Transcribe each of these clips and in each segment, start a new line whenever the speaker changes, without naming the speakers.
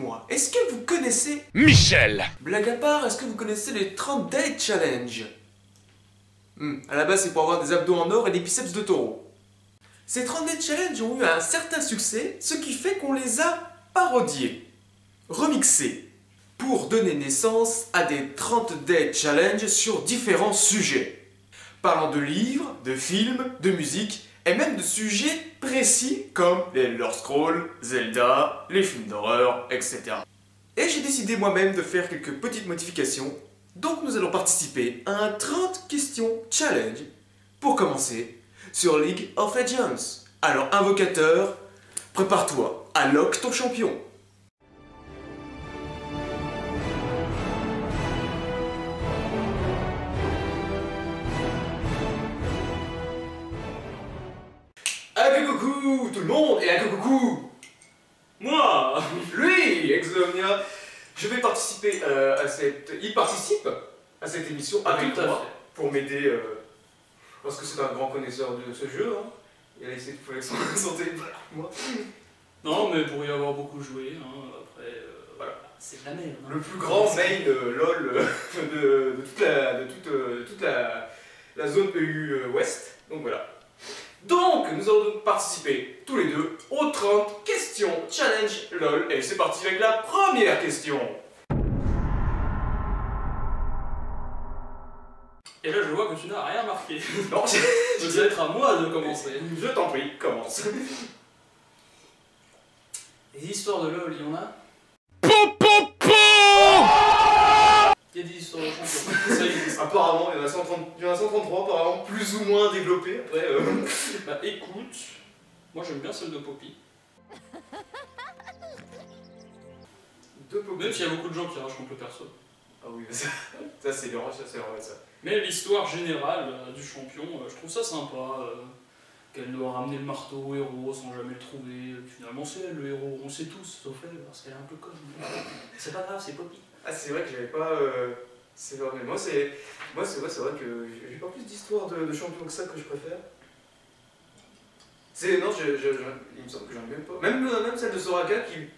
dites-moi, est-ce que vous connaissez...
Michel!
Blague à part, est-ce que vous connaissez les 30 Day Challenge? À la base, c'est pour avoir des abdos en or et des biceps de taureau. Ces 30 Day Challenge ont eu un certain succès, ce qui fait qu'on les a parodiés, remixés, pour donner naissance à des 30 Day Challenge sur différents sujets, parlant de livres, de films, de musique, et même de sujets précis comme les Elder Scrolls, Zelda, les films d'horreur, etc. Et j'ai décidé moi-même de faire quelques petites modifications, donc nous allons participer à un 30 questions challenge, pour commencer, sur League of Legends. Alors invocateur, prépare-toi à lock ton champion. Coucou tout le monde et coucou moi, lui, Exomnia. Je vais participer à cette... Il participe à cette émission avec moi pour m'aider parce que c'est un grand connaisseur de ce jeu. Hein. Il a essayé de faire son téléphone avec moi.
Non, mais pour y avoir beaucoup joué, hein, après, voilà, c'est de la merde. Hein.
Le plus grand main LOL de toute la zone EU Ouest. Donc voilà. Donc, nous allons donc participer tous les deux aux 30 questions challenge LOL. Et c'est parti avec la première question.
Et là, je vois que tu n'as rien marqué.
Non,
ça va être à moi de commencer.
Je t'en prie, commence.
Les histoires de LOL, il y en a? Il y a des histoires de champions. Ça existe.
Apparemment, il y en a 133, apparemment, plus ou moins développées. Après,
Bah écoute, moi j'aime bien celle de Poppy. Même s'il y a beaucoup de gens qui ragent contre le perso.
Ah oui, ça c'est vrai, ça.
Mais l'histoire générale du champion, je trouve ça sympa. Qu'elle doit ramener le marteau au héros sans jamais le trouver. Finalement c'est elle le héros, on sait tous, sauf elle, parce qu'elle est un peu conne. C'est pas grave, c'est Poppy.
Ah c'est vrai que j'avais pas... C'est vrai, mais moi c'est vrai que j'ai pas plus d'histoires de champions que ça que je préfère. Non, il me semble que j'en ai même pas. Même celle de Soraka qui...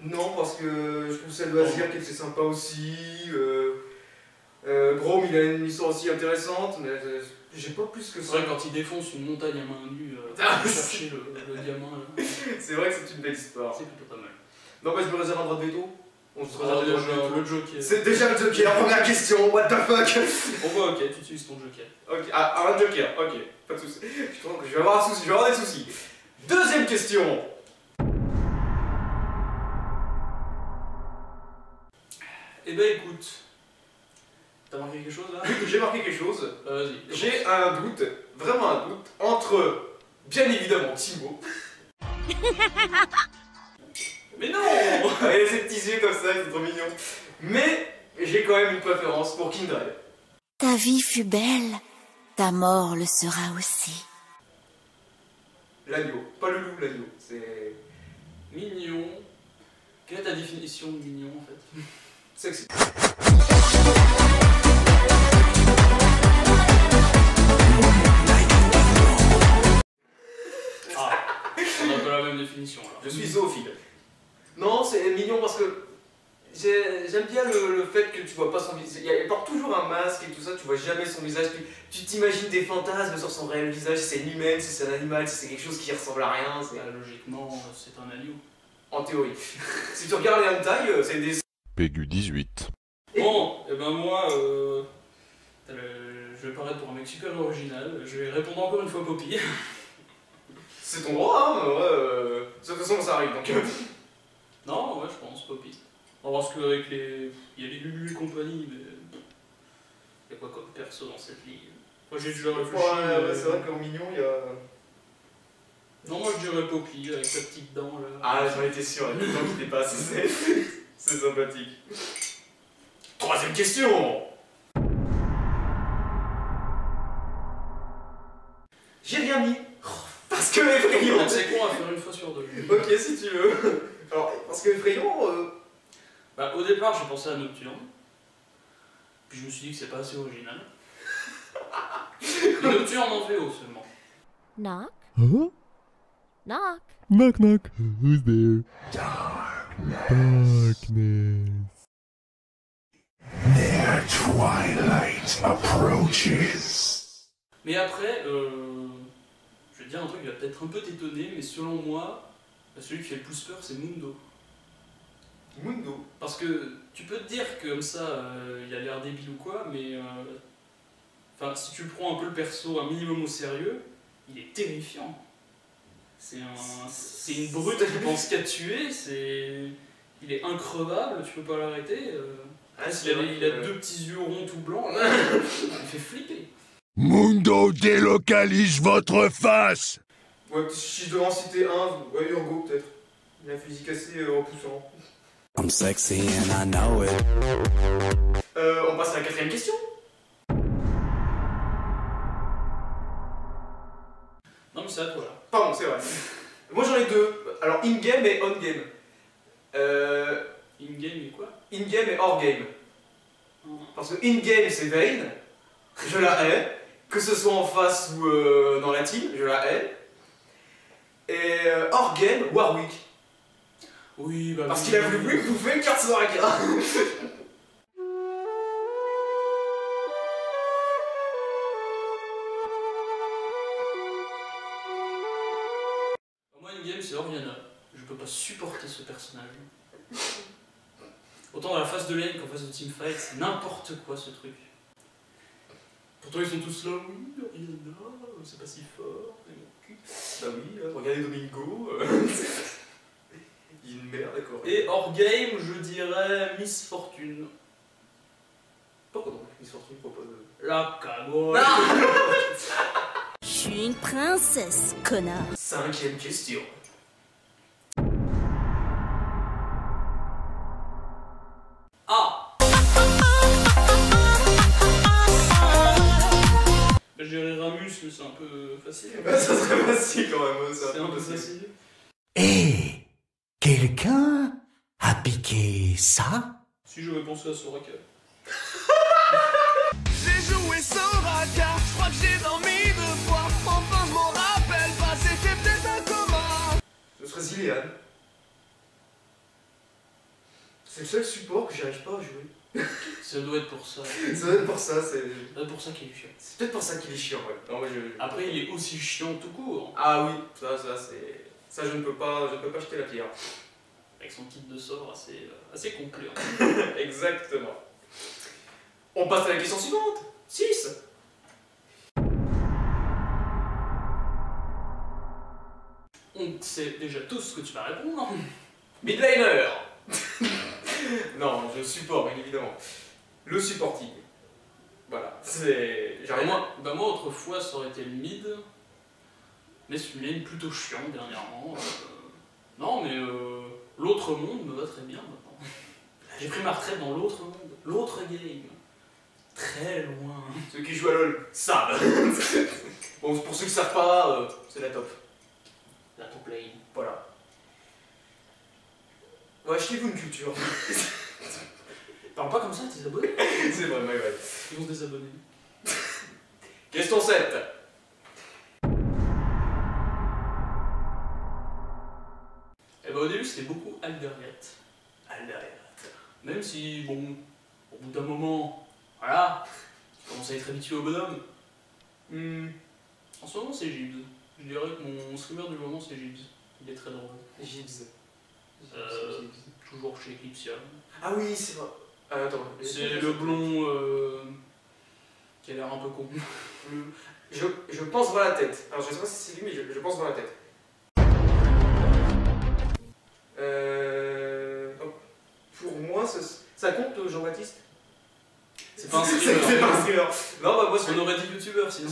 Non, parce que je trouve celle de Azir qui était sympa aussi. Braum, il a une histoire aussi intéressante, mais j'ai pas plus que ça.
C'est vrai, quand il défonce une montagne à main nue pour chercher le diamant,
c'est vrai que c'est une belle histoire.
C'est plutôt pas mal.
Non, bah je me réserve un droit de veto. On se
réserve le joker.
C'est déjà le joker, première question, what the fuck.
Bon bah ok, tu utilises ton joker.
Ok, un joker, ok, pas de soucis. Je trouve que je vais avoir un souci, je vais avoir des soucis. Deuxième question.
Eh ben écoute, t'as marqué quelque chose là?
J'ai marqué quelque chose.
Vas-y.
J'ai un doute, vraiment un doute, entre, bien évidemment, Timo.
Mais non.
Avec ses petits yeux comme ça, c'est trop mignon. Mais j'ai quand même une préférence pour Kindred.
Ta vie fut belle, ta mort le sera aussi.
L'agneau, pas le loup, l'agneau. C'est...
Mignon. Quelle est ta définition de mignon en fait?
Sexy.
Ah, on a pas la même définition alors.
Je suis zoophile. Non, c'est mignon parce que j'aime bien le fait que tu vois pas son visage. Il porte toujours un masque et tout ça, tu vois jamais son visage. Tu t'imagines des fantasmes sur son réel visage, si c'est une humaine, si c'est un animal, si c'est quelque chose qui ressemble à rien.
Logiquement, c'est un agneau.
En théorie. Si tu regardes les hentai, c'est des...
Pégu 18.
Bon, et ben moi, je vais paraître pour un mec super original. Je vais répondre encore une fois Poppy.
C'est ton droit, hein, de toute façon ça arrive donc...
Non, ouais, je pense Poppy. Parce qu'avec les... Il y a les Lulu et compagnie, mais... Il y a quoi comme perso dans cette ligue? Moi j'ai déjà réfléchi...
Ouais, c'est vrai qu'en mignon, il y a...
Non, moi je dirais Poppy, avec sa petite dent là.
Ah, j'en étais sûr, avec le temps qui dépasse, c'est sympathique. Troisième question. J'ai rien mis, parce que effrayant.
C'est con à faire une fois sur deux.
Ok, si tu veux. Alors, parce que effrayant...
Bah, au départ, j'ai pensé à Nocturne. Puis je me suis dit que c'est pas assez original. Nocturne en VO seulement.
Knock,
Huh?
knock.
Knock knock. Who's there?
Their twilight approaches.
Mais après, je vais te dire un truc qui va peut-être un peu t'étonner, mais selon moi, celui qui fait le plus peur, c'est Mundo.
Mundo.
Parce que tu peux te dire que comme ça, il a l'air débile ou quoi, mais enfin, si tu prends un peu le perso un minimum au sérieux, il est terrifiant. C'est une brute qui pense qu'à tuer, il est increvable, tu peux pas l'arrêter. Il a deux petits yeux ronds tout blancs, là, il fait flipper.
Mundo délocalise votre face.
Ouais, si je devais en citer un, ouais, Urgo peut-être. Il a un fusil cassé repoussant.
I'm sexy and I know it.
On passe à la 4ème question.
Non mais c'est à toi là.
Pardon, c'est vrai. Moi j'en ai deux. Alors in-game et on-game.
In-game et quoi?
In-game et hors-game. Parce que in-game c'est Vayne, je la hais. Que ce soit en face ou dans la team, je la hais. Et hors-game, Warwick.
Oui, bah
Parce
oui,
qu'il a voulu bouffer une carte Soraka.
Moi, in-game, c'est Oriana. Je peux pas supporter ce personnage. Autant dans la phase de lane qu'en phase de teamfight, c'est n'importe quoi ce truc. Pourtant, ils sont tous là, oui, Oriana, c'est pas si fort. Mais bon.
Bah oui, regardez Domingo. Il est une merde, d'accord.
Et hors game, je dirais Miss Fortune.
Pourquoi donc Miss Fortune propose
La cagoule.
Je suis une princesse, connard.
5ème question.
Ah. Bah, j'irais Ramus, mais c'est un peu facile.
Bah, ça serait facile quand même.
C'est un peu facile.
Hé, quelqu'un a piqué ça?
Si j'avais pensé à Soraka.
J'ai joué Soraka, je crois que j'ai dormi 2 fois. Enfin je m'en rappelle pas, c'était peut-être un coma.
Ce serait Zilean. C'est le seul support que j'arrive pas à jouer.
Ça doit être pour ça.
Ça doit être pour ça, c'est
Pour ça qu'il est chiant.
peut-être pour ça qu'il est chiant, ouais. Non, moi,
Après, il est aussi chiant tout court.
Ah oui, ça c'est... Ça je ne peux pas jeter la pierre.
Avec son kit de sort assez complet.
Exactement. On passe à la question suivante. 6.
On sait déjà tous ce que tu vas répondre.
Midliner. Non, je support, bien évidemment. Le supporting. Voilà, c'est... J'arrive...
Moi, autrefois, ça aurait été le mid. Mais c'est une lane plutôt chiant dernièrement. Non, mais l'autre monde me va très bien maintenant. J'ai pris ma retraite dans l'autre monde, l'autre game. Très loin.
Ceux qui jouent à LoL savent. Bon, pour ceux qui savent pas, c'est la top.
La top lane.
Voilà. Ouais, achetez-vous une culture.
Parle pas comme ça à tes abonnés.
C'est vrai, ouais.
Ils vont se désabonner.
Question 7.
Et bah au début c'était beaucoup Alderiat. Même si, bon, au bout d'un moment, voilà, tu commences à être habitué au bonhomme. En ce moment c'est Gibbs. Je dirais que mon streamer du moment c'est Gibbs. Il est très drôle.
Gibbs.
Toujours chez Eclipsia.
Ah oui, c'est vrai. Attends.
C'est le blond qui a l'air un peu con.
Je pense voir la tête. Alors je sais pas si c'est lui, mais je pense voir la tête. Pour moi, ça compte Jean-Baptiste?
C'est pas un
C'est
streamer.
pas un streamer. Non, bah moi,
On aurait dit youtubeur sinon.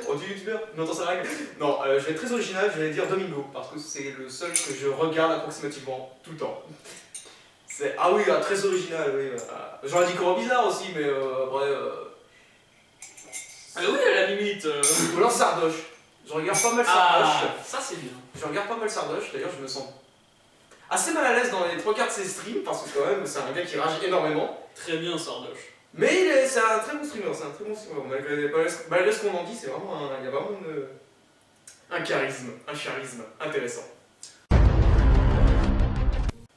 On dit youtubeur? Non, attends, ça règle. Non, je vais être très original, je vais dire Domingo, parce que c'est le seul que je regarde approximativement tout le temps. Ah oui, très original, oui. J'aurais dit comment bizarre aussi, mais après.
Ah oui, à la limite.
Ou alors Sardoche. Je regarde pas mal Sardoche.
Ça c'est bien.
Je regarde pas mal Sardoche, d'ailleurs je me sens assez mal à l'aise dans les 3/4 de ses streams, parce que quand même c'est un gars qui rage énormément.
Très bien Sardoche.
Mais c'est un très bon streamer, malgré ce qu'on en dit, c'est vraiment il y a vraiment un charisme intéressant.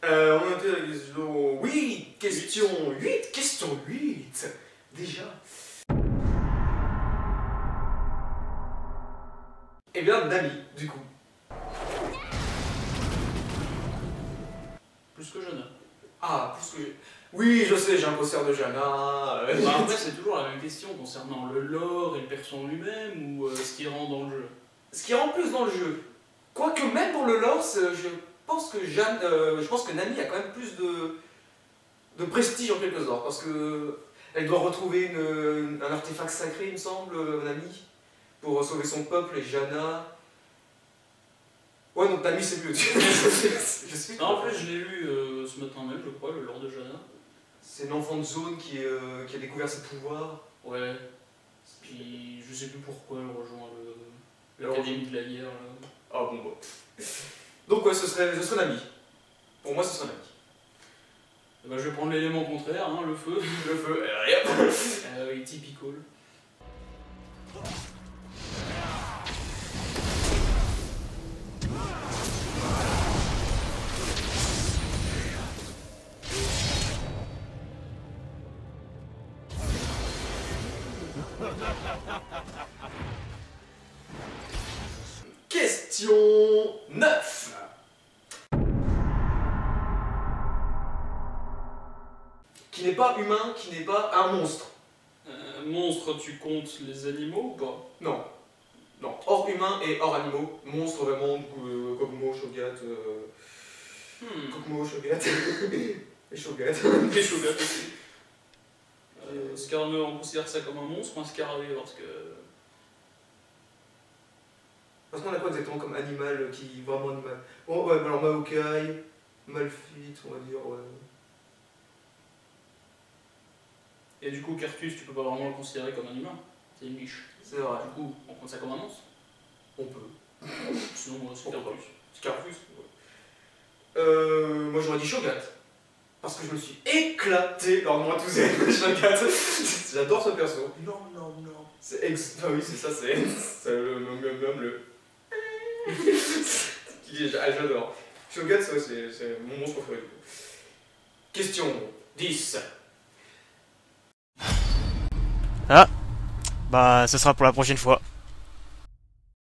On a été à la question... Oui, question 8. Question 8. Déjà. Eh bien, Nami, du coup.
Plus que Jana.
Ah, plus que... Oui, je sais, j'ai un poster de Jana.
Bah, après, c'est toujours la même question concernant le lore et le perso en lui-même ou ce qui rend dans le jeu.
Ce qui rend plus dans le jeu. Quoique même pour le lore, je pense que Nami a quand même plus de prestige en quelque sorte. Parce que elle doit retrouver un artefact sacré, il me semble, Nami, pour sauver son peuple et Jana. Ouais, donc Nami c'est mieux. Je sais
Non, en fait, je l'ai lu ce matin même, je crois, le lore de Jana.
C'est une enfant de zone qui a découvert ses pouvoirs.
Ouais. Puis je sais plus pourquoi elle rejoint l'Académie de la guerre. Là.
Ah bon, bon. Donc ouais, ce serait Nami. Pour moi, ce serait Nami.
Bah, je vais prendre l'élément contraire, hein, le feu.
Le feu, rien.
Oui, typical.
Question 9. Qui n'est pas humain, qui n'est pas un monstre.
Monstre, tu comptes les animaux ou pas?
Non. Non, hors humain et hors animaux. Monstre vraiment, Kog'Maw, Shogat. Kog'Maw, Shogat. Et Shogat.
Les Shogat aussi. Skarner, on considère ça comme un monstre ou un scarabée parce que.
Parce qu'on a quoi exactement comme animal qui. Vraiment animal. Oh ouais, alors Maokai, Malphite, on va dire, ouais.
Et du coup, Cartus, tu peux pas vraiment le considérer comme un humain. C'est une biche.
C'est vrai.
Du coup, on compte ça comme un monstre?
On peut.
Sinon, c'est
On peut.
Cartus.
Scarfus, moi j'aurais dit Shogat. Parce que je me suis éclaté lors de mon enthousiasme Shogat. J'adore ce perso. Non, non, non. C'est Ah oui, c'est ça, c'est le. J'adore. Shogat, c'est mon monstre préféré. Question 10.
Ah, bah ce sera pour la prochaine fois.